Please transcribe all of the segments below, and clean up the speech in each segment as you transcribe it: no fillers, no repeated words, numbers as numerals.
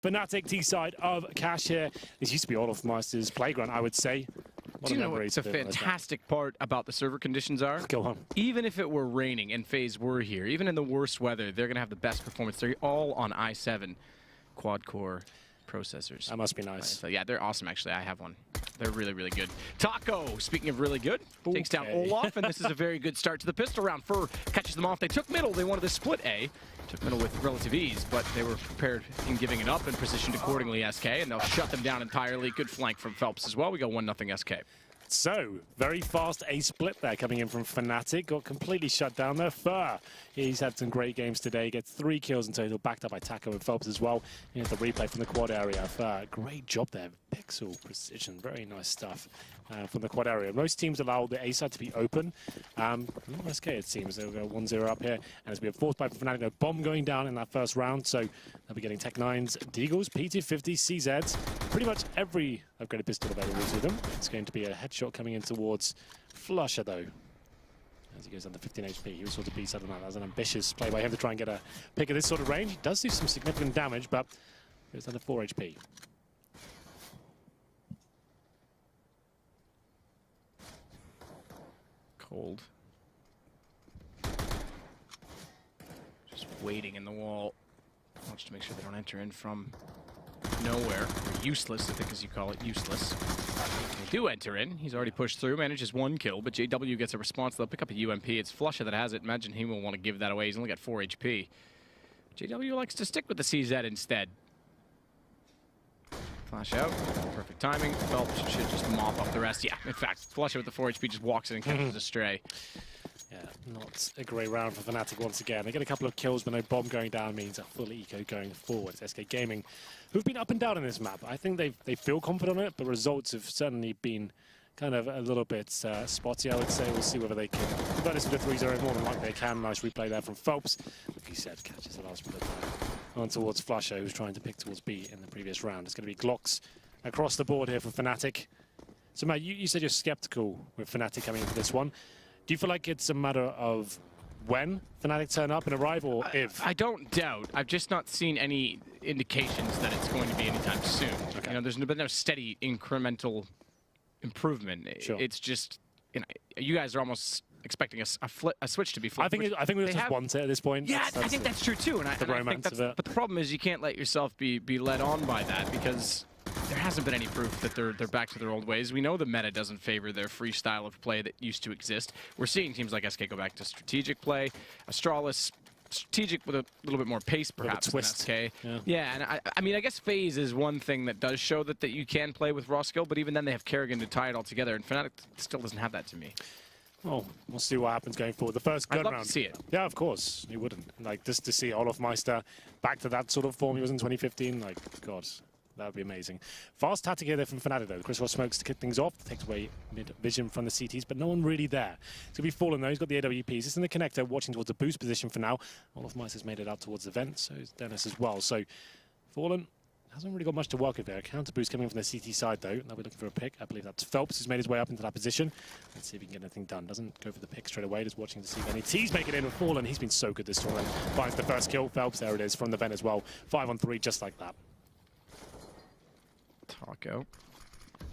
fnatic T side of Cash here. This used to be Olaf Meister's playground, I would say. Do you know what the fantastic part about the server conditions are? Go on. Even if it were raining and FaZe were here, even in the worst weather, they're going to have the best performance. They're all on i7 quad-core processors. That must be nice. So yeah, they're awesome, actually. I have one. They're really, really good. Taco, speaking of really good, takes down Olaf, and this is a very good start to the pistol round. Fur catches them off. They took middle. They wanted to split A. Took middle with relative ease, but they were prepared in giving it up and positioned accordingly, SK, and they'll shut them down entirely. Good flank from Phelps as well. We go 1-0 SK. So, very fast A split there coming in from fnatic. Got completely shut down there. Fur, he's had some great games today. Gets 3 kills in total, backed up by Taco and Phelps as well. Here's the replay from the quad area. Fur, great job there. Pixel precision, very nice stuff from the quad area. Most teams allow the A side to be open. Not SK, it seems. They'll go 1-0 up here. And as we have forced by fnatic, no bomb going down in that first round. So they'll be getting Tech 9s, Deagles, PT50, CZs. Pretty much every upgraded pistol available to them. It's going to be a headshot coming in towards Flusher, though. As he goes under 15 HP, he was sort of beat side of that. That was an ambitious play by him to try and get a pick of this sort of range. He does do some significant damage, but goes under 4 HP. Cold. Just waiting in the wall. Watch to make sure they don't enter in from nowhere. Or useless, I think as you call it, useless. They do enter in. He's already pushed through, manages 1 kill, but JW gets a response. They'll pick up a UMP. It's Flusher that has it. Imagine he will want to give that away. He's only got 4 HP. JW likes to stick with the CZ instead. Flash out. Perfect timing. Phelps should just mop up the rest. Yeah, in fact, Flusher with the 4 HP just walks in and catches a stray. Yeah, not a great round for fnatic once again. They get a couple of kills, but no bomb going down means a full eco going forward. It's SK Gaming, who've been up and down in this map. I think they feel confident on it, but results have certainly been kind of a little bit spotty, I would say. We'll see whether they can convert this into 3-0. More than likely they can. Nice replay there from Phelps. Like you said, catches the last bullet on towards Flusher, who's trying to pick towards B in the previous round. It's going to be Glocks across the board here for fnatic. So, Matt, you said you're skeptical with fnatic coming into this one. Do you feel like it's a matter of when fnatic turn up and arrive, or if? I don't doubt. I've just not seen any indications that it's going to be anytime soon. Okay. You know, there's been no steady incremental improvement. Sure. It's just, you know, you guys are almost expecting a switch to be flipped. I think we just want it at this point. Yeah, I think that's true too. And I think that's, but the problem is you can't let yourself be led on by that, because there hasn't been any proof that they're back to their old ways. We know the meta doesn't favor their free style of play that used to exist. We're seeing teams like SK go back to strategic play. Astralis, strategic with a little bit more pace, perhaps, than SK. Yeah, and I mean, I guess FaZe is one thing that does show that you can play with raw skill, but even then they have Kerrigan to tie it all together, and fnatic still doesn't have that to me. Well, we'll see what happens going forward. The first gun round. I'd love to see it. Yeah, of course. You wouldn't. Like, just to see Olaf Meister back to that sort of form he was in 2015, like, God. That would be amazing. Fast tactic here there from fnatic, though. Chris Ross smokes to kick things off. Takes away mid-vision from the CTs, but no one really there. It's going to be Fallen, though. He's got the AWPs. It's in the connector, watching towards the boost position for now. Olaf Meister's made it out towards the vent, so is Dennis as well. So, Fallen hasn't really got much to work with there. Counter boost coming from the CT side, though. Now we're looking for a pick. I believe that's Phelps, who's made his way up into that position. Let's see if he can get anything done. Doesn't go for the pick straight away. Just watching to see if any T's make it in with Fallen. He's been so good this tournament. Finds the first kill. Phelps, there it is, from the vent as well. 5-on-3, just like that. Taco,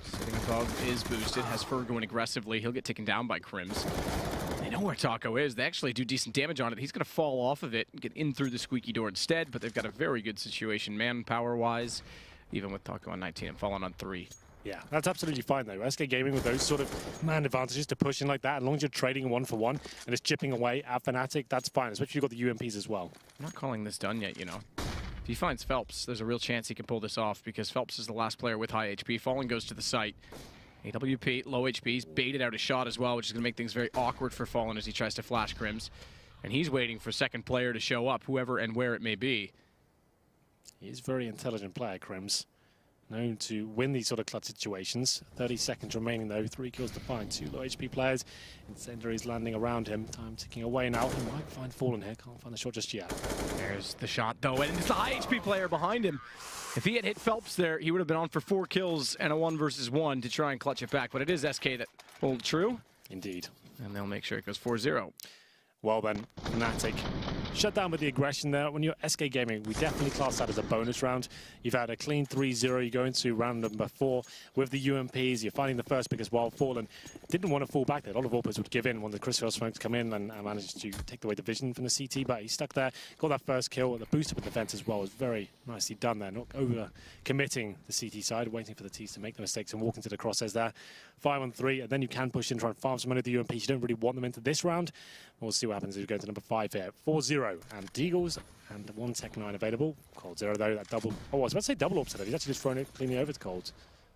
sitting above, is boosted, has Fur going aggressively. He'll get taken down by Crims. They know where Taco is. They actually do decent damage on it. He's going to fall off of it and get in through the squeaky door instead, but they've got a very good situation manpower-wise, even with Taco on 19 and Fallen on 3. Yeah, that's absolutely fine, though. SK Gaming with those sort of man advantages to push in like that, as long as you're trading 1-for-1 and it's chipping away at fnatic, that's fine, especially if you've got the UMPs as well. I'm not calling this done yet, you know. If he finds Phelps, there's a real chance he can pull this off, because Phelps is the last player with high HP. Fallen goes to the site. AWP, low HP. He's baited out a shot as well, which is going to make things very awkward for Fallen as he tries to flash Crims. And he's waiting for second player to show up, whoever and where it may be. He's a very intelligent player, Crims. Known to win these sort of clutch situations. 30 seconds remaining, though. 3 kills to find. 2 low HP players. Incendiaries landing around him. Time ticking away now. He might find Fallen here. Can't find the shot just yet. There's the shot, though, and it's the high HP player behind him. If he had hit Phelps there, he would have been on for 4 kills and a 1-versus-1 to try and clutch it back. But it is SK that hold true. Indeed. And they'll make sure it goes 4-0. Well then, fnatic shut down with the aggression there. When you're SK Gaming, we definitely class that as a bonus round. You've had a clean 3-0. You go into round number 4 with the UMPs. You're finding the first pick as well. Fallen didn't want to fall back there. A lot of AWPers would give in when the Crystal smokes come in and managed to take away the vision from the CT, but he stuck there, got that first kill. The boost up in defense as well was very nicely done there. Not over committing the CT side, waiting for the T's to make the mistakes and walk into the crosshairs there. 5-on-3, and then you can push in, try and farm some money with the UMPs. You don't really want them into this round. We'll see what happens as we go to number 5 here. 4-0, and Deagles and 1 Tech 9 available. Cold Zero though, that double. Oh, I was about to say double upset. He's actually just thrown it cleanly over to Cold.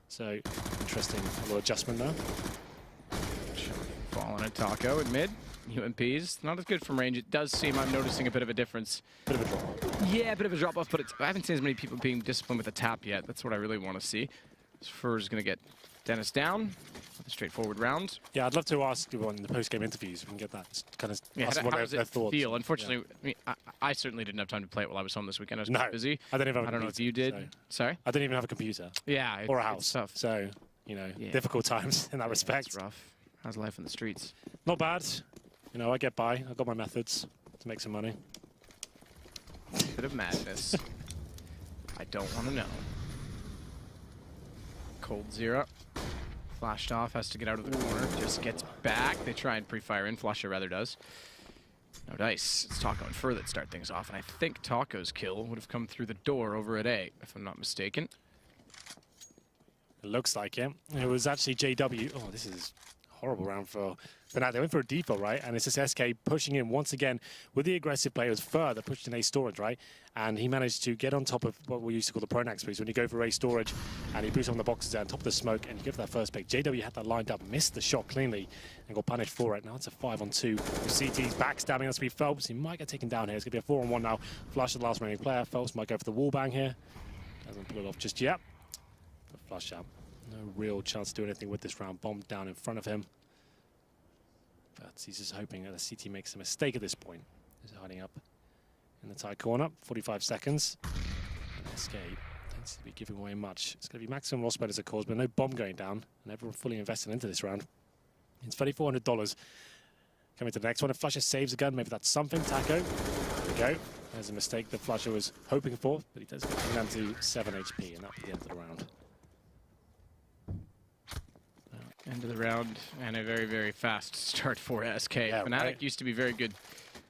So, interesting little adjustment there. Fallen at Taco at mid. UMPs, not as good from range. It does seem I'm noticing a bit of a difference. Bit of a drop off. Yeah, a bit of a drop off, but I haven't seen as many people being disciplined with a tap yet. That's what I really want to see. Fur's going to get Dennis down with a straightforward round. Yeah, I'd love to ask you on the post-game interviews if we can get that kind of how does it feel? Unfortunately, yeah. I mean, I certainly didn't have time to play it while I was home this weekend. I was quite busy. I don't even have a computer, know if you did. So. Sorry? I didn't even have a computer. Yeah. Or a house. It's tough. So, you know, difficult times in that respect. It's rough. How's life in the streets? Not bad. You know, I get by. I've got my methods to make some money. Bit of madness. I don't want to know. Cold Zero. Flashed off, has to get out of the corner. Just gets back. They try and pre-fire in. Flusher rather does. No dice. It's Taco and Fur that start things off. And I think Taco's kill would have come through the door over at A, if I'm not mistaken. It looks like it. It was actually JW. Oh, this is a horrible round for fnatic. They went for a default, right? And it's just SK pushing in once again with the aggressive play. It was Fur that pushed in A storage, right? And he managed to get on top of what we used to call the pronax boost. When you go for A storage and he boosts on the boxes there on top of the smoke and you go for that first pick. JW had that lined up, missed the shot cleanly and got punished for it. Now it's a 5-on-2 with CT's backstabbing. That's to be Phelps. He might get taken down here. It's going to be a 4-on-1 now. Flush the last remaining player. Phelps might go for the wall bang here. Doesn't pull it off just yet. But flush out. No real chance to do anything with this round. Bombed down in front of him. But he's just hoping that the CT makes a mistake at this point. He's hiding up in the tight corner. 45 seconds. And SK don't seem to be giving away much. It's going to be maximum loss as a cause, but no bomb going down. And everyone fully invested into this round. It's $3,400. Coming to the next one. If Flusher saves a gun, maybe that's something. Taco. There we go. There's a mistake that Flusher was hoping for, but he does get down to 7 HP, and that'll be the end of the round. End of the round, and a very, very fast start for SK. Yeah, fnatic right. used to be very good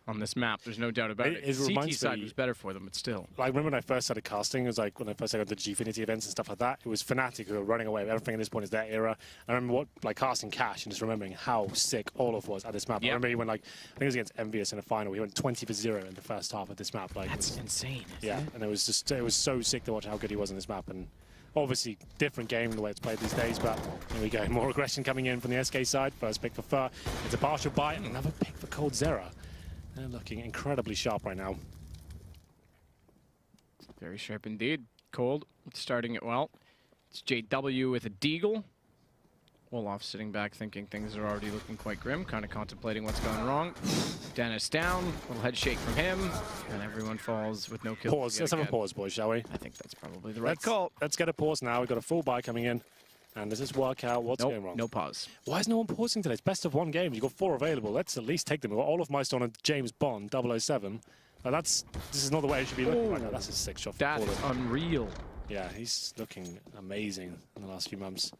on this map. There's no doubt about it. It CT side was better for them, but still. Like, remember when I first started casting, it was like when I first got to Gfinity events and stuff like that, it was fnatic who were running away. Everything at this point is their era. I remember casting Cash and just remembering how sick Olaf was at this map. Yep. I remember he went I think it was against Envious in a final. He went 20-0 in the first half of this map. That's insane. Yeah, and it was so sick to watch how good he was in this map. And obviously, different game the way it's played these days, but here we go. More aggression coming in from the SK side. First pick for Fur. It's a partial buy, and another pick for Cold Zero. They're looking incredibly sharp right now. Very sharp indeed. Cold, starting it well. It's JW with a Deagle. Olaf sitting back thinking things are already looking quite grim, kind of contemplating what's going wrong. Dennis down, little head shake from him, and everyone falls with no kills. Pause. Let's have a pause, boys, shall we? I think that's probably the right call. Let's get a pause now. We've got a full buy coming in. And does this work out? What's going wrong? No pause. Why is no one pausing today? It's best of 1 game. You've got 4 available. Let's at least take them. We've got Olaf Meister and James Bond, 007. This is not the way it should be looking right now. That's a sick shot. That is unreal. Yeah, he's looking amazing in the last few months.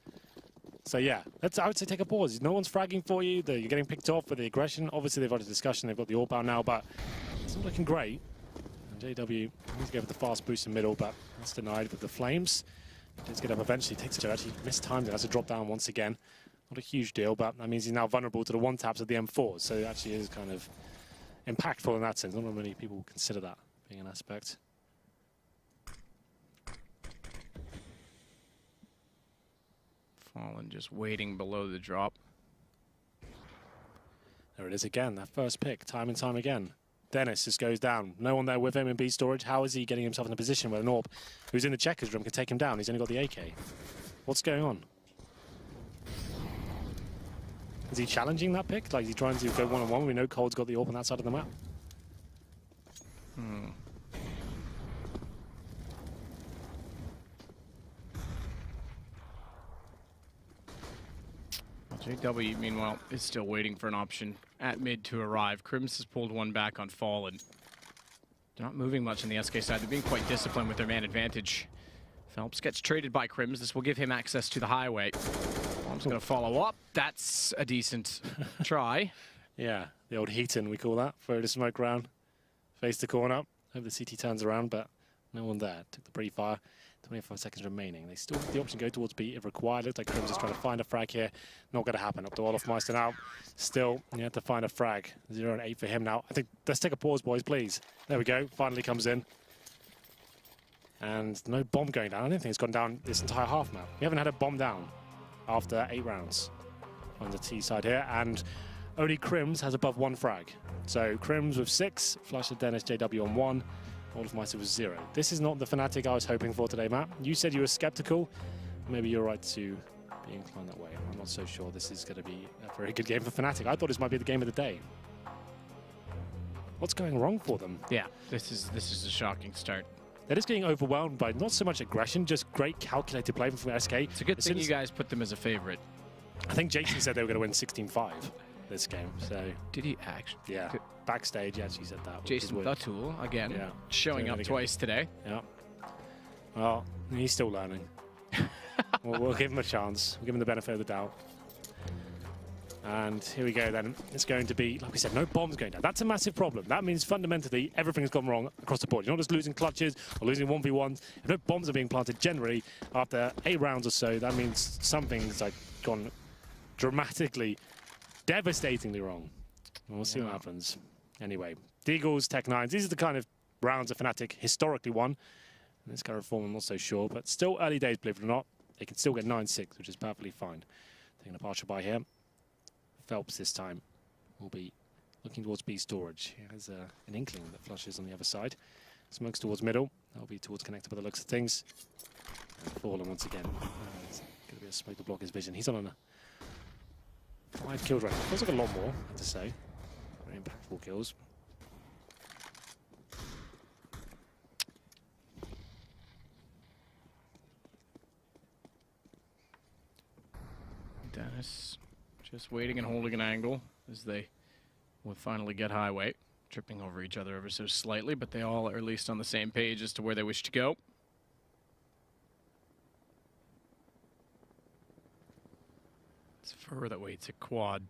So yeah, I would say take a pause. No one's fragging for you. You're getting picked off with the aggression. Obviously, they've had a discussion. They've got the AWP out now, but it's not looking great. And JW needs to go for the fast boost in the middle, but that's denied with the flames. Does get up eventually. Takes it to actually mistimed it. Has to drop down once again. Not a huge deal, but that means he's now vulnerable to the one taps of the M4. So it actually is kind of impactful in that sense. Not many people consider that being an aspect. Fallen just waiting below the drop. There it is again. That first pick, time and time again. Dennis just goes down. No one there with him in B storage. How is he getting himself in a position where an AWP who's in the checkers room can take him down? He's only got the AK. What's going on? Is he challenging that pick? Like, is he trying to go one-on-one? We know Cold's got the AWP on that side of the map. JW, meanwhile, is still waiting for an option at mid to arrive. Crims has pulled one back on Fallen. They're not moving much on the SK side. They're being quite disciplined with their man advantage. Phelps gets traded by Crims. This will give him access to the highway. Bomb's going to follow up. That's a decent try. Yeah, the old Heaton, we call that. Throw the smoke round, face the corner. Hope the CT turns around, but no one there. Took the pre-fire. 25 seconds remaining. They still have the option to go towards B if required. Looks like Crims is trying to find a frag here. Not going to happen. Up to Olofmeister now. Still, you have to find a frag. 0 and 8 for him now. I think, let's take a pause, boys, please. There we go. Finally comes in. And no bomb going down. I don't think it's gone down this entire half map. We haven't had a bomb down after 8 rounds on the T side here. And only Crims has above 1 frag. So Crims with 6, Flush of Dennis, JW on 1. Olofmeister was 0. This is not the Fnatic I was hoping for today, Matt. You said you were skeptical. Maybe you're right to be inclined that way. I'm not so sure this is going to be a very good game for Fnatic. I thought this might be the game of the day. What's going wrong for them? Yeah, this is a shocking start. They're just getting overwhelmed by not so much aggression, just great calculated play from SK. It's a good thing you guys put them as a favorite. I think Jason said they were going to win 16-5 this game. So did he actually? Yeah. Backstage, he actually said that. Jason the Tool, again, showing up twice today. Yeah. Well, he's still learning. we'll give him a chance. We'll give him the benefit of the doubt. And here we go then. It's going to be, like we said, no bombs going down. That's a massive problem. That means fundamentally everything's gone wrong across the board. You're not just losing clutches or losing 1v1s. If no bombs are being planted generally after 8 rounds or so, that means something's like gone dramatically, devastatingly wrong. We'll see what happens. Anyway, Deagles, Tech9s, these are the kind of rounds that Fnatic historically won. In this current form, I'm not so sure, but still early days, believe it or not. They can still get 9-6, which is perfectly fine. Taking a partial by here. Phelps this time will be looking towards B storage. He has an inkling that flushes on the other side. Smokes towards middle. That'll be towards connector by the looks of things. And Fallen once again. It's going to be a smoke to block his vision. He's on a 5 kills right now. Feels like a lot more, I have to say. Very impactful kills. Dennis just waiting and holding an angle as they will finally get highway. Tripping over each other ever so slightly, but they all are at least on the same page as to where they wish to go. It's Fur that waits at quad.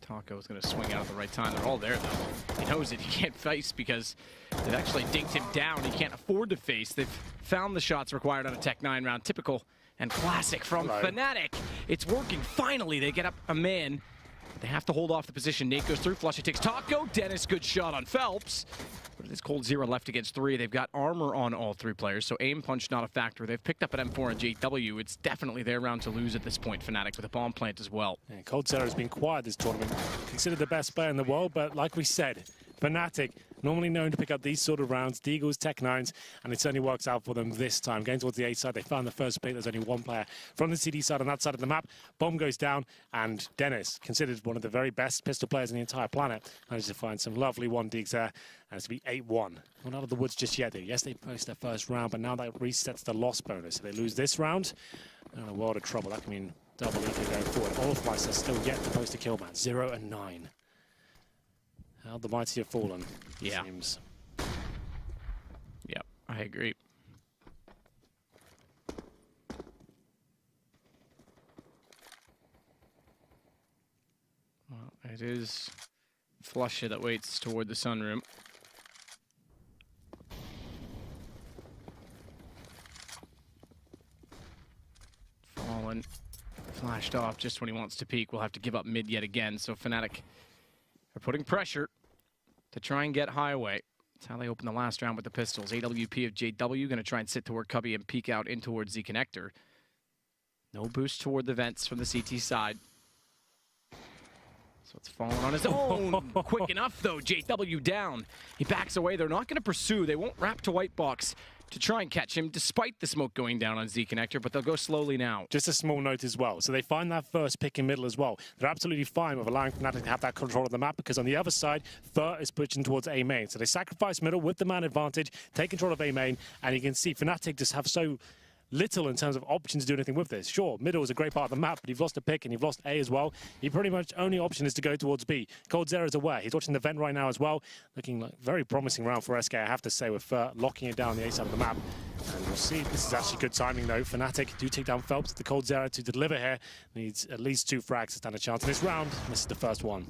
Taco is going to swing out at the right time. They're all there, though. He knows it. He can't face because they've actually dinked him down. He can't afford to face. They've found the shots required on a Tech9 round. Typical and classic from Fnatic. It's working. Finally, they get up a man. They have to hold off the position. Nate goes through. Flush, it takes Taco. Dennis, good shot on Phelps. But it is cold 0 left against 3. They've got armor on all 3 players, so aim punch not a factor. They've picked up an M4 and JW. It's definitely their round to lose at this point, Fnatic, with a bomb plant as well. Yeah, Cold Zero has been quiet this tournament. Considered the best player in the world, but like we said, Fnatic, normally known to pick up these sort of rounds, Deagles, Tech9s, and it certainly works out for them this time. Going towards the A side, they found the first pick. There's only 1 player from the CD side on that side of the map. Bomb goes down, and Dennis, considered one of the very best pistol players on the entire planet, managed to find some lovely 1-digs there, and it's to be 8-1. Not out of the woods just yet. Yes, they post their first round, but now that resets the loss bonus. If they lose this round, they're in a world of trouble. That can mean double equal going forward. Olofmeister still yet to post a kill, man. 0 and 9. How the mighty have fallen, yeah. Seems. Yep, I agree. Well, it is Flusha that waits toward the sunroom. Fallen, flashed off just when he wants to peek. We'll have to give up mid yet again, so Fnatic are putting pressure to try and get highway. That's how they opened the last round with the pistols. AWP of JW going to try and sit toward Cubby and peek out in towards the connector. No boost toward the vents from the CT side. So it's falling on his own. Quick enough, though. JW down. He backs away. They're not going to pursue. They won't wrap to white box to try and catch him, despite the smoke going down on Z Connector, but they'll go slowly now. Just a small note as well. So they find that first pick in middle as well. They're absolutely fine with allowing Fnatic to have that control of the map, because on the other side, Fur is pushing towards A main. So they sacrifice middle with the man advantage, take control of A main, and you can see Fnatic just have so little in terms of options to do anything with this. Sure, middle is a great part of the map, but you've lost a pick and you've lost A as well. Your pretty much only option is to go towards B. coldzera is aware. He's watching the vent right now as well. Looking like a very promising round for SK, I have to say, with fur locking it down on the A side of the map. And we'll see. This is actually good timing, though. fnatic do take down Phelps. The coldzera to deliver here needs at least 2 frags to stand a chance in this round. This is the first one.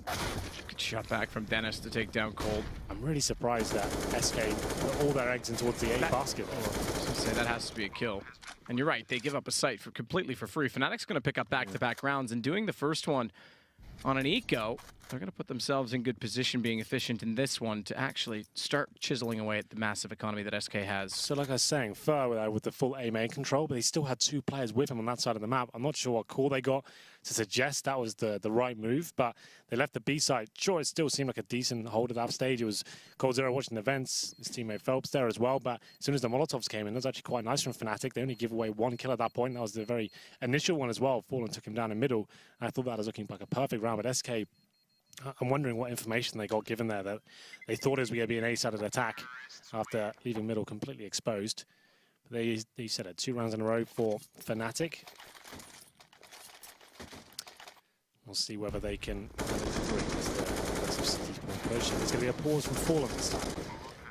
Good shot back from Dennis to take down Cold. I'm really surprised that SK put all their eggs in towards the A basket. I was gonna say that has to be a kill. And you're right, they give up a site completely for free. fnatic's going to pick up back-to-back rounds, and doing the first one on an eco, they're going to put themselves in good position, being efficient in this one to actually start chiseling away at the massive economy that SK has. So like I was saying, fur with the full A main control, but he still had 2 players with him on that side of the map. I'm not sure what call they got to suggest that was the right move, but they left the B side. Sure, it still seemed like a decent hold at that stage. It was coldzera watching the vents, his teammate Phelps there as well, but as soon as the Molotovs came in, it was actually quite nice from fnatic. They only give away 1 kill at that point. That was the very initial one as well. Fallen took him down in middle. I thought that was looking like a perfect round, but SK, I'm wondering what information they got given there, that they thought it was going to be an A-sided attack after leaving middle completely exposed. But they said it 2 rounds in a row for fnatic. We'll see whether they can bring this push. There's going to be a pause from Fallen this time.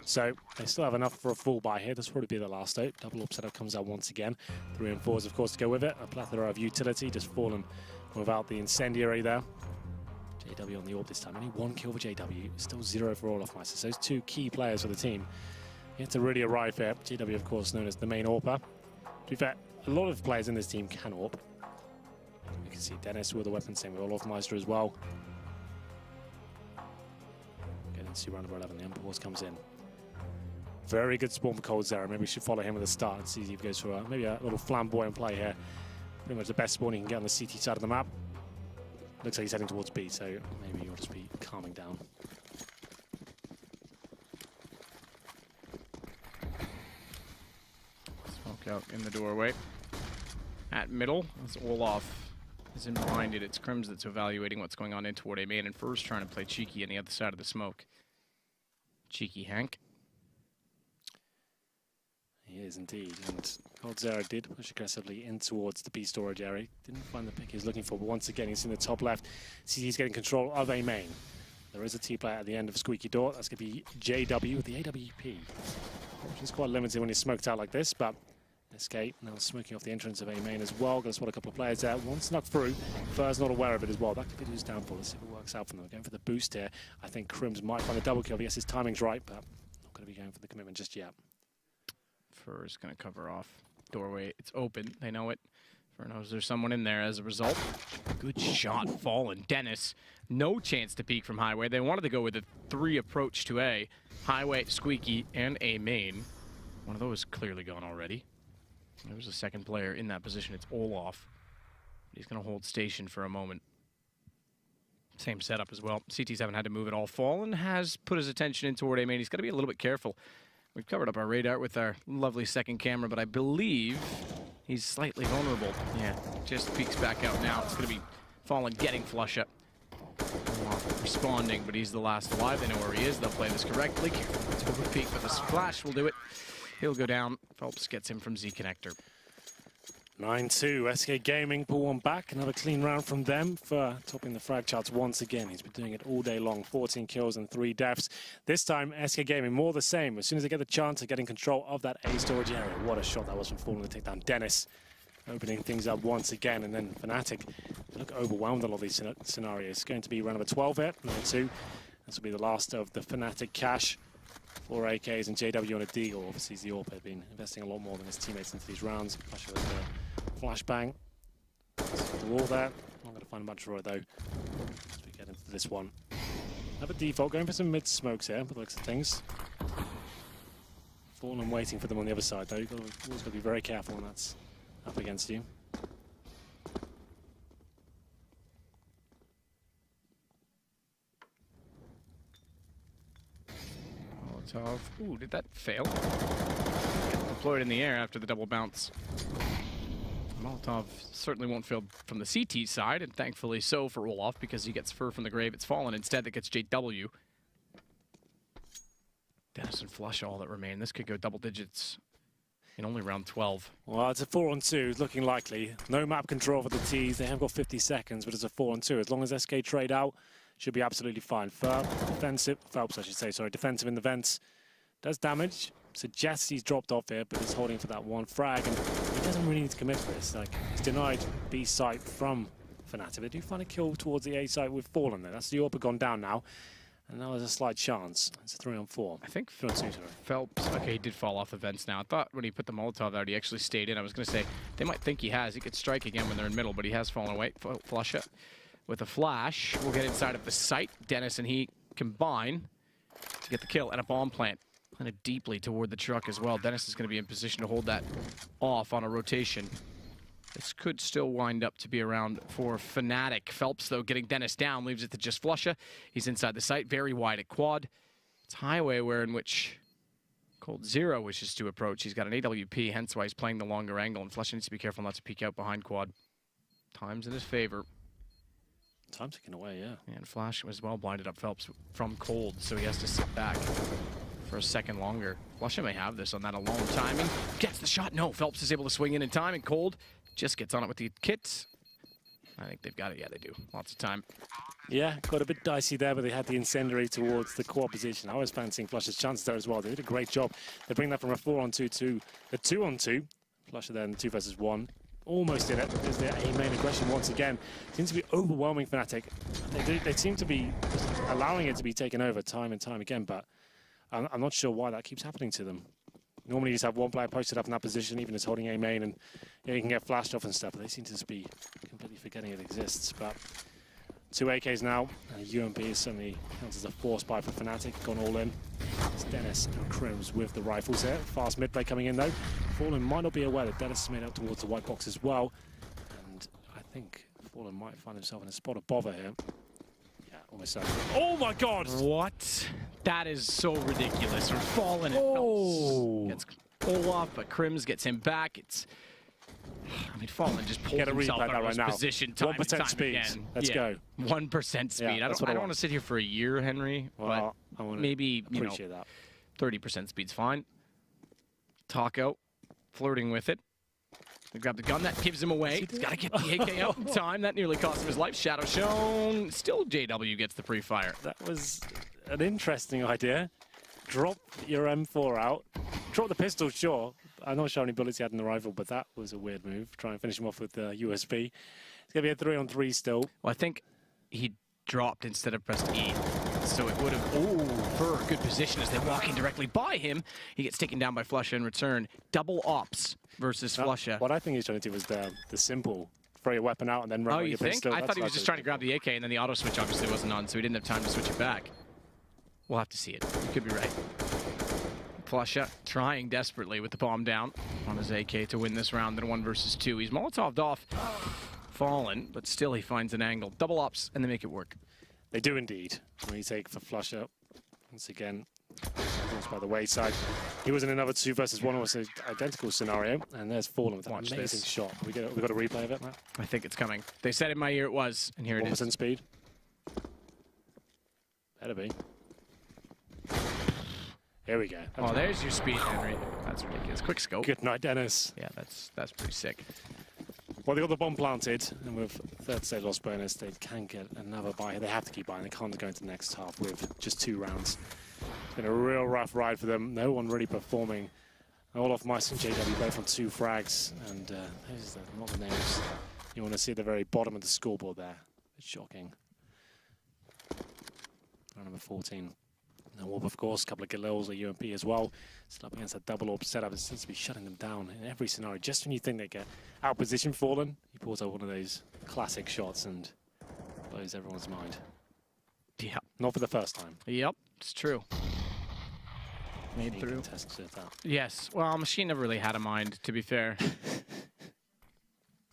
So they still have enough for a full buy here. This will probably be the last out. Double up setup comes out once again. 3 and 4s, of course, to go with it. A plethora of utility. Just Fallen without the incendiary there. JW on the AWP this time. Only 1 kill for JW. Still 0 for Olofmeister. So those 2 key players for the team yet to really arrive here. JW, of course, known as the main AWPer. To be fair, a lot of players in this team can AWP. You can see Dennis with the weapon, same with Olofmeister as well. Getting into round number 11. The Unpause comes in. Very good spawn for coldzera. Maybe we should follow him at the start and see if he goes for maybe a little flamboyant play here. Pretty much the best spawn he can get on the CT side of the map. Looks like he's heading towards B, so maybe you'll just be calming down. Smoke out in the doorway. At middle, as Olaf isn't blinded, it's Crims that's evaluating what's going on in toward A main, and first trying to play cheeky on the other side of the smoke. Cheeky Hank. He is indeed, and coldzera did push aggressively in towards the B storage area. Didn't find the pick he was looking for, but once again he's in the top left. See, he's getting control of A main. There is a T player at the end of Squeaky Door. That's going to be JW with the AWP. Options quite limited when he's smoked out like this, but SK now smoking off the entrance of A main as well. Going to spot a couple of players there. One snuck through. Fur's not aware of it as well. That could be his downfall. Let's see if it works out for them. Going for the boost here. I think Crims might find a double kill. Yes, his timing's right, but not going to be going for the commitment just yet. Fur is going to cover off doorway. It's open. They know it. Fur knows there's someone in there as a result. Good shot, Fallen. Dennis, no chance to peek from Highway. They wanted to go with a 3 approach to A. Highway, Squeaky, and A main. One of those clearly gone already. There's a second player in that position. It's Olaf. He's going to hold station for a moment. Same setup as well. CTs haven't had to move at all. Fallen has put his attention in toward A main. He's got to be a little bit careful. We've covered up our radar with our lovely second camera, but I believe he's slightly vulnerable. Yeah, just peeks back out now. It's going to be Fallen getting flush up. Responding, but he's the last alive. They know where he is. They'll play this correctly. It's over peek, but the splash will do it. He'll go down. Phelps gets him from Z Connector. 9-2, SK Gaming pull one back. Another clean round from them for topping the frag charts once again. He's been doing it all day long. 14 kills and 3 deaths. This time, SK Gaming more the same. As soon as they get the chance of getting control of that A storage area. What a shot that was from Fallen to take down Dennis. Opening things up once again. And then fnatic look overwhelmed in a lot of these scenarios. It's going to be round number 12 here. 9-2. This will be the last of the fnatic cash. 4 AKs and JW on a Deagle. Obviously, he's the AWP had been investing a lot more than his teammates into these rounds. Flash with the flashbang. The wall there. Not going to find much for it though. As we get into this one. Another default going for some mid smokes here, by the looks of things. Fallen waiting for them on the other side though. You've always got to be very careful when that's up against you. Ooh, did that fail? Deployed in the air after the double bounce. Molotov certainly won't fail from the CT side, and thankfully so for Olaf because he gets Fur from the grave. It's Fallen instead that gets JW. Dennis and Flush all that remain. This could go double digits. in only round 12. Well, it's a 4-on-2, it's looking likely. No map control for the T's. They have got 50 seconds, but it's a 4-on-2. As long as SK trade out, should be absolutely fine. Phelps, I should say, sorry, defensive in the vents. Does damage. Suggests he's dropped off here, but he's holding for that one frag, and he doesn't really need to commit to this. Like, he's denied B site from fnatic. They do find a kill towards the A site with Fallen there. That's the AWP gone down now. And now there's a slight chance. It's a 3-on-4. I think Phelps, okay, he did fall off the vents now. I thought when he put the Molotov out, he actually stayed in. I was going to say, they might think he has. He could strike again when they're in middle, but he has fallen away. Flusha with a flash. We'll get inside of the site. Dennis and he combine to get the kill and a bomb plant. Kind of deeply toward the truck as well. Dennis is going to be in position to hold that off on a rotation. This could still wind up to be around for fnatic. Phelps, though, getting Dennis down, leaves it to just Flusha. He's inside the site, very wide at quad. It's highway where in which Cold Zero wishes to approach. He's got an AWP, hence why he's playing the longer angle, and Flusha needs to be careful not to peek out behind quad. Time's in his favor. Time ticking away, yeah. And Flash as well blinded up Phelps from Cold, so he has to sit back for a second longer. Flusha may have this on that alone timing. Gets the shot. No, Phelps is able to swing in time, and Cold just gets on it with the kit. I think they've got it. Yeah, they do. Lots of time. Yeah, got a bit dicey there, but they had the incendiary towards the core position. I was fancying Flusha's chances there as well. They did a great job. They bring that from a 4-on-2 to a 2-on-2. Flusha then 2 versus 1. Almost in it. There's their A main aggression once again. Seems to be overwhelming fnatic. They seem to be allowing it to be taken over time and time again, but I'm not sure why that keeps happening to them. Normally you just have one player posted up in that position, even as holding A main, and you can get flashed off and stuff, but they seem to just be completely forgetting it exists. But 2 AKs now, and UMP is certainly counts as a force buy for fnatic, gone all in. It's Dennis and Crims with the rifles here. Fast mid play coming in though. Fallen might not be aware that Dennis is made out towards the white box as well. And I think Fallen might find himself in a spot of bother here. Almost so. Oh my God! What? That is so ridiculous. From Fallen, gets Olaf, but Crims gets him back. It's, I mean, Fallen just pulled himself out of his position time and time speed. Again. Let's go. 1% speed. Yeah, I don't want to sit here for a year, Henry, well, but maybe, you know, 30% speed's fine. Taco, flirting with it. They grab the gun, that gives him away. He's got to get the AK out in time. That nearly cost him his life. Shadow shown. Still JW gets the pre-fire. That was an interesting idea. Drop your M4 out. Drop the pistol, sure. I'm not sure how many bullets he had in the rifle, but that was a weird move. Try and finish him off with the USB. It's going to be a 3-on-3 still. Well, I think he dropped instead of pressed E. So it would have, for a good position as they're walking directly by him. He gets taken down by Flusha in return. Double ops versus Flusha. What I think he's trying to do was the simple, throw your weapon out and then run with your pistol. I thought he was just trying to grab the AK and then the auto switch obviously wasn't on, so he didn't have time to switch it back. We'll have to see it. You could be right. Flusha trying desperately with the bomb down on his AK to win this round, then 1 versus 2. He's Molotov'd off Fallen, but still he finds an angle. Double ops and they make it work. They do indeed. Retake for Flusha. Once again, by the wayside. He was in another 2 versus 1, almost an identical scenario. And there's Fallen with an amazing shot. We got a replay of it, Matt? I think it's coming. They said in my ear it was, and here it is. 1% speed. Better be. Here we go. Oh, there's your speed, Henry. That's ridiculous. Quick scope. Good night, Dennis. Yeah, that's pretty sick. Well, they got the bomb planted, and with third stage loss bonus, they can get another buy. They have to keep buying. They can't go into the next half with just 2 rounds. It's been a real rough ride for them. No one really performing. Olaf, Mice, and JW both on 2 frags, and those are not the names you want to see at the very bottom of the scoreboard there. It's shocking. Round number 14. No orb, of course, a couple of Galils, a UMP as well. Still up against that double orb setup. It seems to be shutting them down in every scenario. Just when you think they get out of position Fallen, he pulls out one of those classic shots and blows everyone's mind. Yeah. Not for the first time. Yep, it's true. Made through. Yes. Well, Machine never really had a mind, to be fair.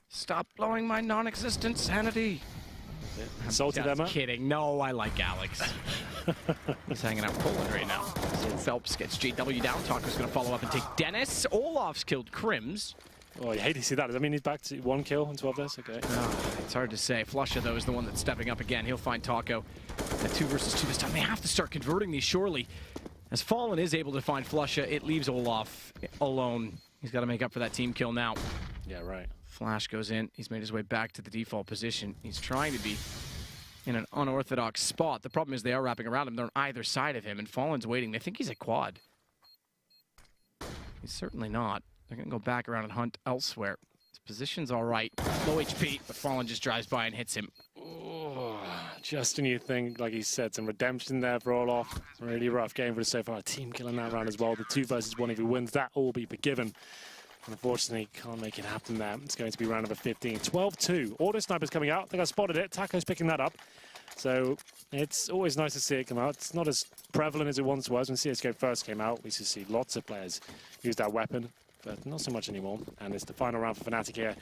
Stop blowing my non-existent sanity. Insulted Emma? Kidding. No, I like Alex. He's hanging out with Poland right now. So Phelps gets JW down. Taco's going to follow up and take Dennis. Olaf's killed Crims. Oh, you hate to see that. Does that mean he's back to 1 kill and 12 deaths? Okay. It's hard to say. Flusha, though, is the one that's stepping up again. He'll find Taco at 2 versus 2 this time. They have to start converting these, surely. As Fallen is able to find Flusha, it leaves Olaf alone He's got to make up for that team kill now. Yeah, right. Flash goes in. He's made his way back to the default position. He's trying to be in an unorthodox spot. The problem is they are wrapping around him. They're on either side of him, and Fallen's waiting. They think he's a quad. He's certainly not. They're going to go back around and hunt elsewhere. His position's all right. Low HP, but Fallen just drives by and hits him. Oh, just when you think, like he said, some redemption there for Olof. Really rough game for us so far. Team killing that round as well. The 2 versus 1, if he wins, that all be forgiven. Unfortunately, can't make it happen there. It's going to be round number 15. 12-2. Auto Sniper's coming out. I think I spotted it. Taco's picking that up. So it's always nice to see it come out. It's not as prevalent as it once was. When CSGO first came out, we used to see lots of players use that weapon, but not so much anymore. And it's the final round for fnatic here.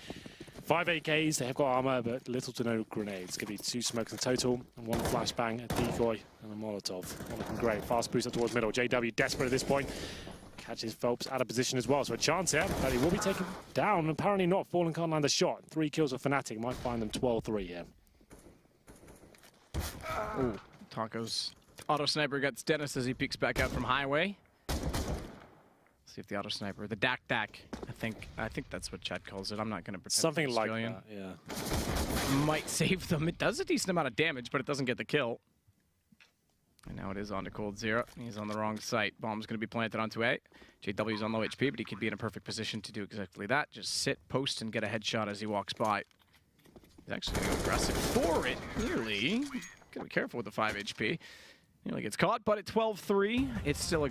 5 AKs, they have got armor, but little to no grenades. It's going to be 2 smokes in total, and 1 flashbang, a decoy, and a Molotov. All looking great. Fast boost up towards middle. JW desperate at this point. Catches Phelps out of position as well, so a chance here that he will be taken down. Apparently not. Fallen can't land a shot. 3 kills for fnatic. Might find them 12-3 here. Ooh, Taco's auto sniper gets Dennis as he peeks back out from highway. See if the auto sniper, the dak, I think that's what Chad calls it. I'm not going to pretend. Something like that, yeah. Might save them. It does a decent amount of damage, but it doesn't get the kill. And now it is on to coldzera. He's on the wrong site. Bomb's going to be planted onto A. JW's on low HP, but he could be in a perfect position to do exactly that. Just sit, post, and get a headshot as he walks by. He's actually going to go aggressive for it. Nearly. Got to be careful with the 5 HP. Nearly gets caught, but at 12-3, it's still a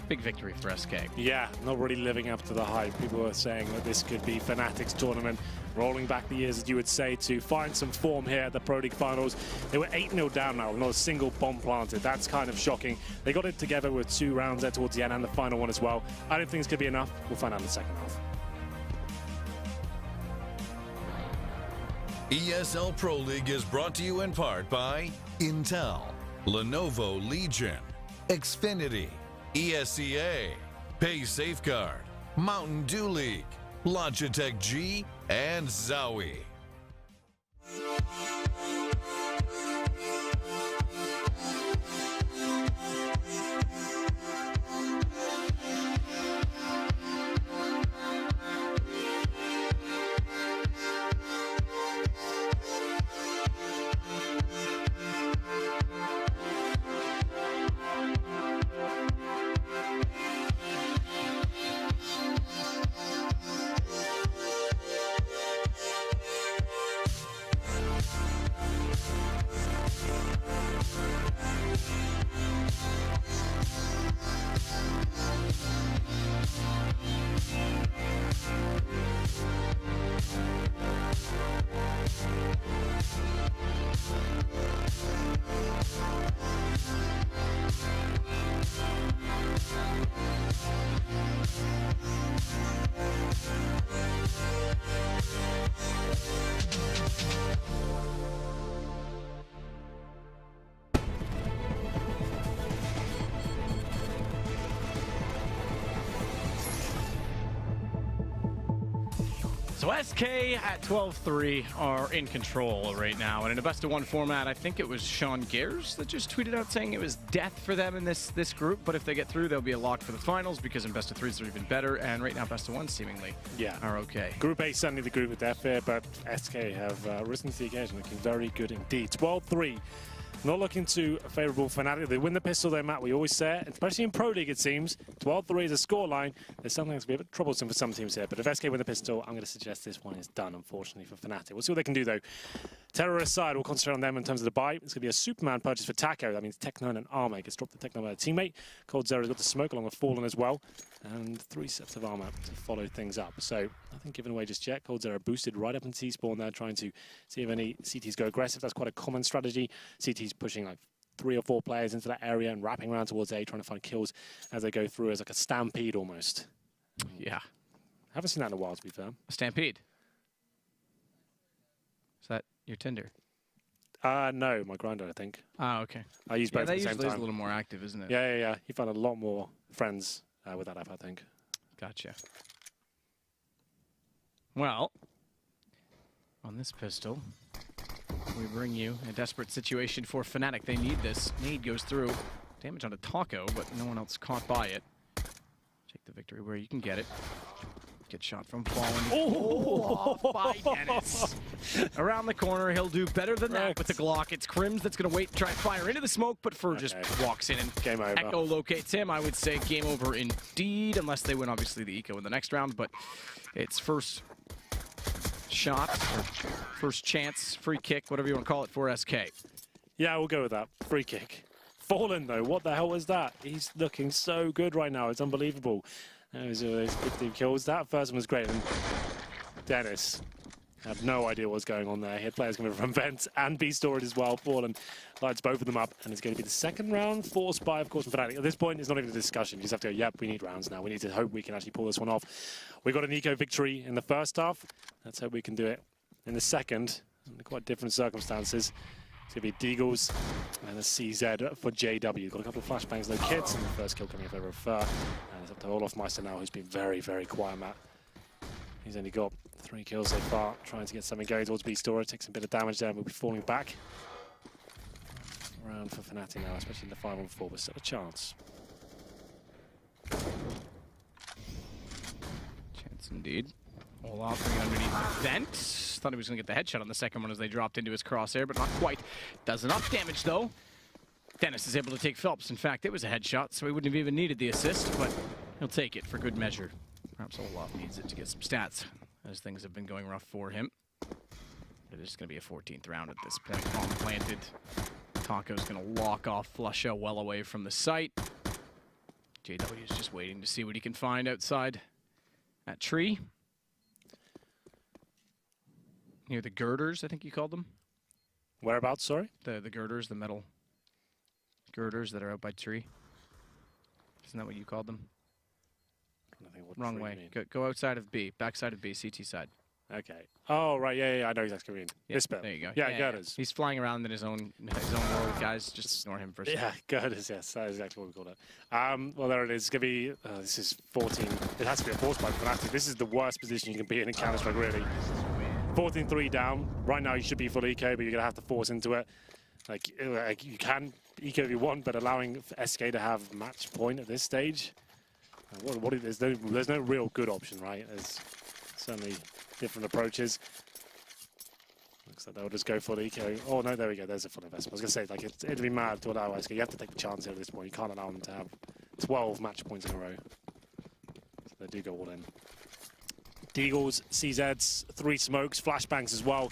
big victory for SK. Yeah, not really living up to the hype. People were saying that this could be fnatic's tournament. Rolling back the years, as you would say, to find some form here at the Pro League finals. They were 8-0 down now, not a single bomb planted. That's kind of shocking. They got it together with 2 rounds there towards the end and the final one as well. I don't think it's going to be enough. We'll find out in the second half. ESL Pro League is brought to you in part by Intel, Lenovo Legion, Xfinity, ESEA, Pay Safeguard, Mountain Dew League, Logitech G, and Zowie. So SK at 12-3 are in control right now, and in a best-of-1 format, I think it was Sean Gers that just tweeted out saying it was death for them in this group, but if they get through, they'll be a lock for the finals, because in best-of-3s they're even better, and right now best-of-1 seemingly are okay. Group A is certainly the group with death here, but SK have risen to the occasion, looking very good indeed. 12-3. Not looking too favourable for fnatic. They win the pistol there, Matt. We always say it, especially in Pro League, it seems. 12-3 is a scoreline. There's something that's going to be a bit troublesome for some teams here. But if SK win the pistol, I'm going to suggest this one is done, unfortunately, for fnatic. We'll see what they can do, though. Terror aside, we'll concentrate on them in terms of the buy. It's going to be a Superman purchase for Taco. That means Tech9 and Armor. He gets dropped the Tech9 by a teammate. coldzera's got the smoke along with Fallen as well. And 3 sets of armor to follow things up. So nothing given away just yet. coldzera boosted right up in T-spawn there, trying to see if any CTs go aggressive. That's quite a common strategy. CTs pushing like 3 or 4 players into that area and wrapping around towards A, trying to find kills as they go through as like a stampede almost. Yeah. Haven't seen that in a while, to be fair. A stampede? Is that your Tinder? No, my grinder, I think. Oh, okay. I use both at the same time. Is a little more active, isn't it? Yeah. You find a lot more friends with that app, I think. Gotcha. Well, on this pistol, we bring you a desperate situation for fnatic. They need this. Nade goes through. Damage onto Taco, but no one else caught by it. Take the victory where you can get it. Get shot from falling. Oh, off by Dennis. Around the corner, he'll do better than that with the Glock. It's Crims that's going to wait, try and fire into the smoke, but Fur just walks in and game over. Echo locates him. I would say game over indeed, unless they win, obviously, the Eco in the next round, but it's first shot, or first chance, free kick, whatever you want to call it, for SK. Yeah, we'll go with that. Free kick. Fallen, though. What the hell was that? He's looking so good right now. It's unbelievable. Those 15 kills. That first one was great. And Dennis had no idea what was going on there. He had players coming from vents and B storage as well. Fallen lights both of them up, and it's going to be the second round, forced by, of course, from fnatic. At this point, it's not even a discussion. You just have to go, yep, we need rounds now. We need to hope we can actually pull this one off. We got an Eco victory in the first half. Let's hope we can do it in the second, under quite different circumstances. It's going to be Deagles and a CZ for JW. Got a couple of flashbangs, though, kits, and the first kill coming up over Fur. And it's up to Olofmeister now, who's been very, very quiet, Matt. He's only got 3 kills so far, trying to get something going towards B Storage. Takes a bit of damage there, and will be falling back. Round for fnatic now, especially in the 5-on-4, but still a chance. Chance indeed. Olaf going underneath the vent. Thought he was going to get the headshot on the second one as they dropped into his crosshair, but not quite. Does enough damage, though. Dennis is able to take Phelps. In fact, it was a headshot, so he wouldn't have even needed the assist, but he'll take it for good measure. Perhaps Olaf needs it to get some stats, as things have been going rough for him. It is going to be a 14th round at this point. Bomb planted. Taco's going to lock off Flusha well away from the site. JW is just waiting to see what he can find outside that tree. Near the girders, I think you called them. Whereabouts, sorry? The girders, the metal girders that are out by tree. Isn't that what you called them? I think what Wrong way. Go outside of B, backside of B, CT side. Okay. Oh, right, yeah, I know exactly what you mean. Yeah, This bit. there you go. Yeah, girders. He's flying around in his own world, guys. Just ignore him for a second. Yeah, girders, yes, that is exactly what we call it. Well, there it is. It's going to be, this is 14. It has to be a force by fnatic. This is the worst position you can be in Counter-Strike, really. 14-3 down. Right now, you should be full eco, but you're going to have to force into it. Like you can eco if you want, but allowing SK to have match point at this stage, there's no real good option, right? There's certainly different approaches. Looks like they'll just go full eco. Oh no, there we go. There's a full investment. I was going to say, like, it'd be mad to allow SK. You have to take the chance here at this point. You can't allow them to have 12 match points in a row. So they do go all in. Deagles, CZs, 3 smokes, flashbangs as well.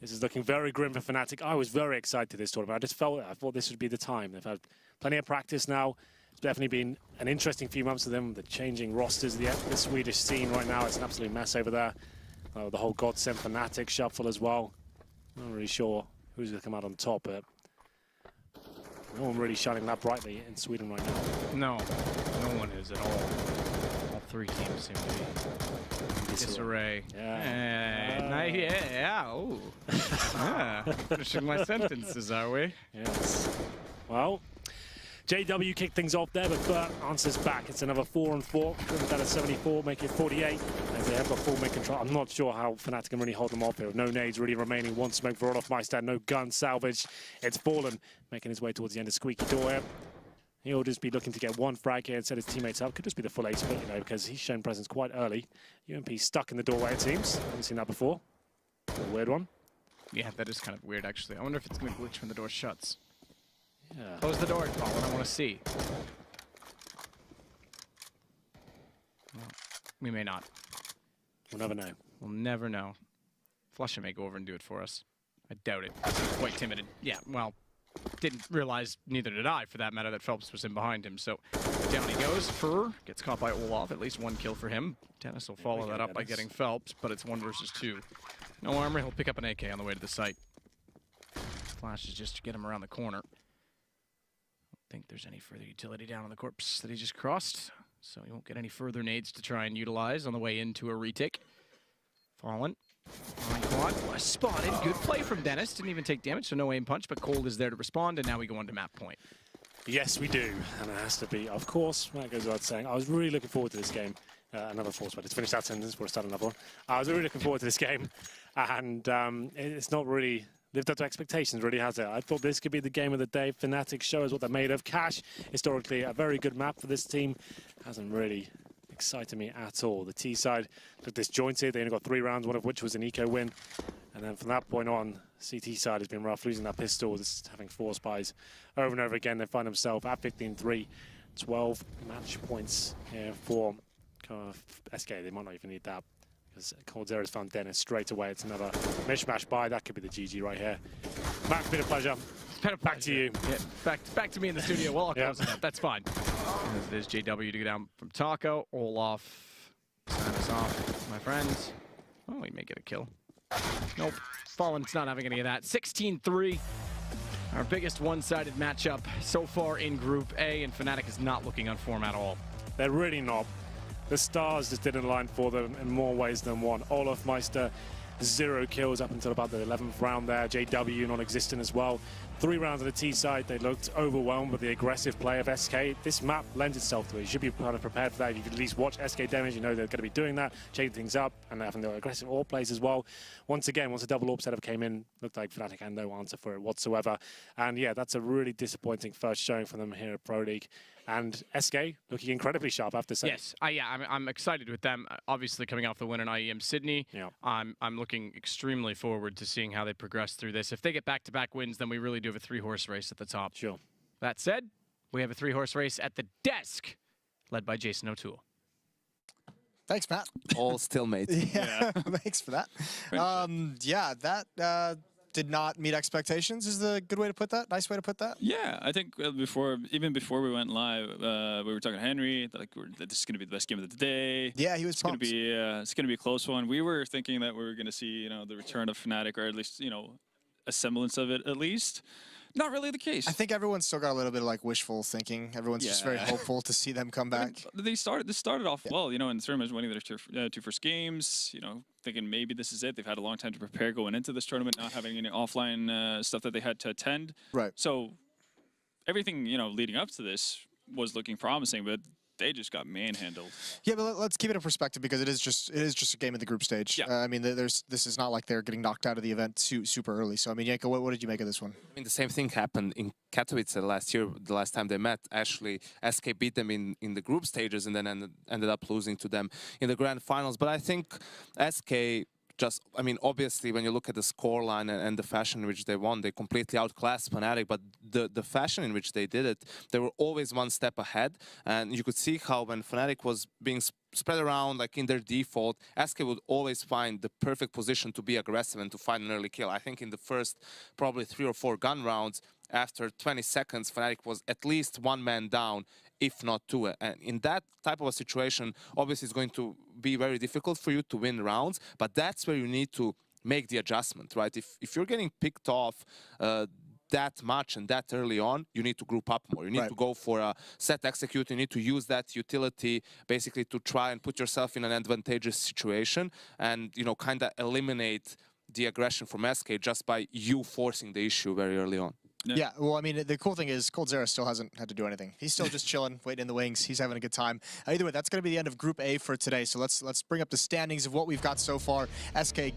This is looking very grim for fnatic. I was very excited this tournament. I thought this would be the time. They've had plenty of practice now. It's definitely been an interesting few months for them. The changing rosters, the Swedish scene right now, it's an absolute mess over there. The whole Godsend fnatic shuffle as well. Not really sure who's going to come out on top, but no one really shining that brightly in Sweden right now. No one is at all. All 3 teams seem to be in disarray. Oh. Finishing my sentences, are we? Yes. Well, JW kicked things off there, but Burt answers back. It's another 4-on-4. That is 74, make it 48. As they have got full mid control. I'm not sure how fnatic can really hold them off here. No nades really remaining. 1 smoke for Olofmeister. No gun salvage. It's Fallen making his way towards the end of Squeaky Door here. He'll just be looking to get 1 frag here and set his teammates up. Could just be the full 8 split, you know, because he's shown presence quite early. UMP stuck in the doorway, it seems. Haven't seen that before. A weird one. Yeah, that is kind of weird, actually. I wonder if it's going to glitch when the door shuts. Yeah. Close the door, Colin. I want to see. Well, we may not. We'll never know. We'll never know. Flusha may go over and do it for us. I doubt it. He's quite timid. Yeah, well, didn't realize, neither did I, for that matter, that Phelps was in behind him. So down he goes. Fur gets caught by Olaf. At least 1 kill for him. Dennis will follow that up by getting Phelps, but it's 1 versus 2. No armor. He'll pick up an AK on the way to the site. Flash is just to get him around the corner. Don't think there's any further utility down on the corpse that he just crossed, so he won't get any further nades to try and utilize on the way into a retake. Fallen. Line quad was spotted. Good play from Dennis. Didn't even take damage, so no aim punch, but Cold is there to respond, and now we go on to map point. Yes, we do, and it has to be, of course, that goes without saying. I was really looking forward to this game. Another force, but let's finish that sentence before I start another one. I was really looking forward to this game, and it's not really lived up to expectations, really, has it? I thought this could be the game of the day. fnatic show us what they're made of. Cash, historically, a very good map for this team. Hasn't really exciting me at all. The T side looked disjointed. They only got 3 rounds, one of which was an eco win. And then from that point on, CT side has been rough, losing that pistol, just having 4 spies over and over again. They find themselves at 15-3, 12 match points here for SK. They might not even need that, because Coldzera's found Dennis straight away. It's another mishmash buy. That could be the GG right here. Matt, it's been a pleasure. Back to you. Yeah, back to me in the studio. Well, I'll close it up. That's fine. There's JW to go down from Taco. Olaf, sign us off, my friends. Oh, we may get a kill. Nope. Fallen's not having any of that. 16-3. Our biggest one-sided matchup so far in Group A, and fnatic is not looking on form at all. They're really not. The stars just didn't align for them in more ways than one. Olaf Meister, 0 kills up until about the 11th round there. JW non-existent as well. 3 rounds on the T side, they looked overwhelmed with the aggressive play of SK. This map lends itself to it. You should be kind of prepared for that. If you could at least watch SK damage, you know they're going to be doing that, changing things up, and having the aggressive AWP plays as well. Once again, once the double AWP setup came in, looked like fnatic had no answer for it whatsoever. And yeah, that's a really disappointing first showing for them here at Pro League. And SK looking incredibly sharp, I have to say. Yes, I'm excited with them. Obviously, coming off the win in IEM Sydney, yeah. I'm looking extremely forward to seeing how they progress through this. If they get back-to-back wins, then we really do have a 3-horse race at the top. Sure. That said, we have a 3-horse race at the desk, led by Jason O'Toole. Thanks, Matt. All still-mates. Yeah, thanks for that. Yeah, that did not meet expectations is the good way to put that. Nice way to put that. Yeah, I think even before we went live, we were talking to Henry like this is going to be the best game of the day. Yeah, he was pumped. It's going to be a close one. We were thinking that we were going to see the return of fnatic, or at least a semblance of it at least. Not really the case. I think everyone's still got a little bit of like wishful thinking. Everyone's just very hopeful to see them come back. This started off well, in the tournament, winning their 2 first games, thinking maybe this is it. They've had a long time to prepare going into this tournament, not having any offline stuff that they had to attend. Right. So everything, leading up to this was looking promising, but they just got manhandled. Yeah, but let's keep it in perspective, because it is just a game in the group stage. Yeah. I mean, this is not like they're getting knocked out of the event super early. So I mean, Yanko, what did you make of this one? I mean, the same thing happened in Katowice last year, the last time they met. Actually, SK beat them in the group stages and then ended up losing to them in the grand finals. But I think SK obviously, when you look at the scoreline and the fashion in which they won, they completely outclassed fnatic, but the fashion in which they did it, they were always one step ahead. And you could see how when fnatic was being spread around, like in their default, SK would always find the perfect position to be aggressive and to find an early kill. I think in the first probably 3 or 4 gun rounds, after 20 seconds, fnatic was at least 1 man down, if not 2. And in that type of a situation, obviously it's going to be very difficult for you to win rounds, but that's where you need to make the adjustment, right? If you're getting picked off that much and that early on, you need to group up more. You need to go for a set execute. You need to use that utility basically to try and put yourself in an advantageous situation and, kind of eliminate the aggression from SK just by you forcing the issue very early on. Yeah, well, I mean, the cool thing is Coldzera still hasn't had to do anything. He's still just chilling, waiting in the wings. He's having a good time. Either way, that's going to be the end of Group A for today. So let's bring up the standings of what we've got so far. SK